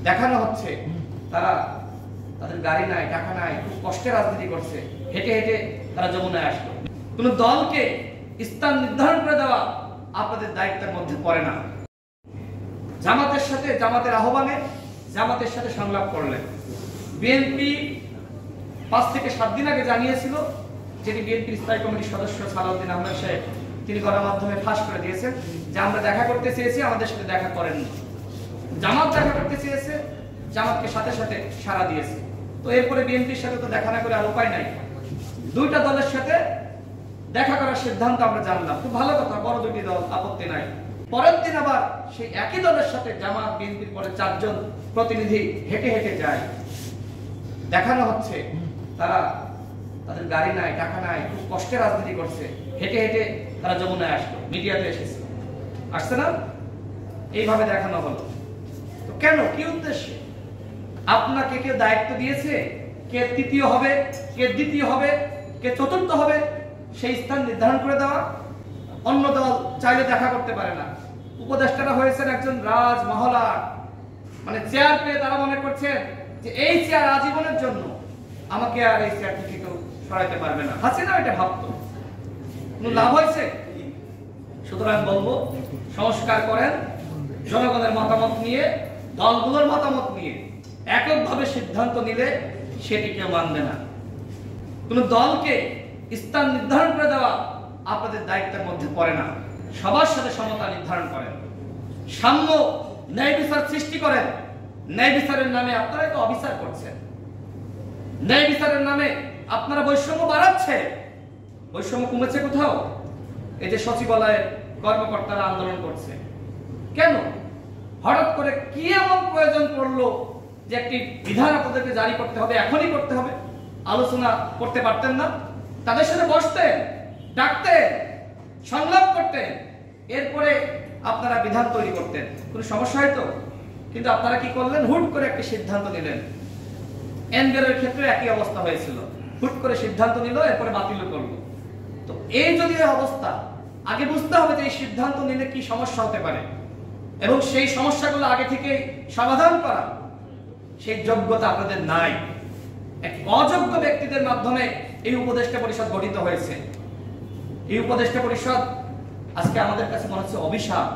দেখানো হচ্ছে তারা তাদের গাড়ি নাই, টাকা নাই, খুব কষ্টে রাজনীতি করছে, হেঁটে হেঁটে তারা যমুনায় আসলো। কোন দলকে স্থান নির্ধারণ করে দেওয়া আপনাদের দায়িত্বের মধ্যে পড়ে না। জামাতের সাথে, জামাতের আহ্বানে জামাতের সাথে সংলাপ করলেন। বিএনপি 5 থেকে 7 দিন আগে জানিয়েছিল, যিনি বিএনপির স্থায়ী কমিটির সদস্য সালাউদ্দিন আহমেদ সাহেব, তিনি গণমাধ্যমে ফাঁস করে দিয়েছেন যে আমরা দেখা করতে চেয়েছি, আমাদের সাথে দেখা করেননি। জামাত দেখা করতে চেয়েছে, জামাতকে সাথে সাথে সাড়া দিয়েছে। তো এরপরে বিএনপির সাথে তো দেখা না করে আর উপায় নাই, দুইটা দলের সাথে দেখা করার সিদ্ধান্ত আমরা জানলাম। খুব ভালো কথা, বড় দুটি দল, আপত্তি নাই। পরের দিন আবার সেই একই দলের সাথে জামাত বিএনপির পরে 4 জন প্রতিনিধি হেঁটে হেঁটে যায়। দেখানো হচ্ছে তারা তাদের গাড়ি নাই, টাকা নাই, খুব কষ্টে রাজনীতি করছে, হেঁটে হেঁটে তারা যমুনায় আসলো, মিডিয়াতে এসেছে, আসছে না? এইভাবে দেখানো হলো। তো কেন, কি উদ্দেশ্যে? আপনাকে কেউ দায়িত্ব দিয়েছে কে তৃতীয় হবে, কে দ্বিতীয় হবে, কে চতুর্থ হবে, সেই স্থান নির্ধারণ করে দেওয়া। অন্য দল চাইলে দেখা করতে পারে না। উপদেষ্টারা হয়েছেন একজন রাজমহলার, মানে চেয়ার পেয়ে তারা মনে করছেন যে এই চেয়ার আজীবনের জন্য, আমাকে আর এই চেয়ার থেকে কেউ সরাইতে পারবে না। হাসিনা এটা ভাবতো, কোনো লাভ হয়েছে? সুতরাং বলবো, সংস্কার করেন, জনগণের মতামত নিয়ে, দলগুলোর মতামত নিয়ে এককভাবে সিদ্ধান্ত নিলে সেটি কেউ মানবে না। কোন দলকে স্থান নির্ধারণ করে দেওয়া আপনাদের দায়িত্বের মধ্যে পড়ে না। সবার সাথে সমতা নির্ধারণ করেন, সাম্য ন্যায় বিচার সৃষ্টি করেন। ন্যায় বিচারের নামে আপনারা তো অবিচার করছেন, ন্যায় বিচারের নামে আপনারা বৈষম্য বাড়াচ্ছে। বৈষম্য কমেছে কোথাও? এই যে সচিবালয়ের কর্মকর্তারা আন্দোলন করছে, কেন? হঠাৎ করে কি এমন প্রয়োজন পড়লো যে একটি বিধান আপনাদেরকে জারি করতে হবে, এখনই করতে হবে? আলোচনা করতে পারতেন না? তাদের সাথে বসতেন, ডাকতেন, সংলাপ করতেন, এরপরে আপনারা বিধান তৈরি করতেন, কোনো সমস্যা হয়তো? কিন্তু আপনারা কি করলেন? হুট করে একটি সিদ্ধান্ত নিলেন। এনবিআরের ক্ষেত্রে একই অবস্থা হয়েছিল, হুট করে সিদ্ধান্ত নিল, এরপরে বাতিল করলো। তো এই যদি অবস্থা, আগে বুঝতে হবে যে এই সিদ্ধান্ত নিলে কি সমস্যা হতে পারে এবং সেই সমস্যাগুলো আগে থেকে সমাধান করা সেই যোগ্যতা আপনাদের নাই। এক অযোগ্য ব্যক্তিদের মাধ্যমে এই উপদেষ্টা পরিষদ গঠিত হয়েছে। এই উপদেষ্টা পরিষদ আজকে আমাদের কাছে মনে হচ্ছে অভিশাপ।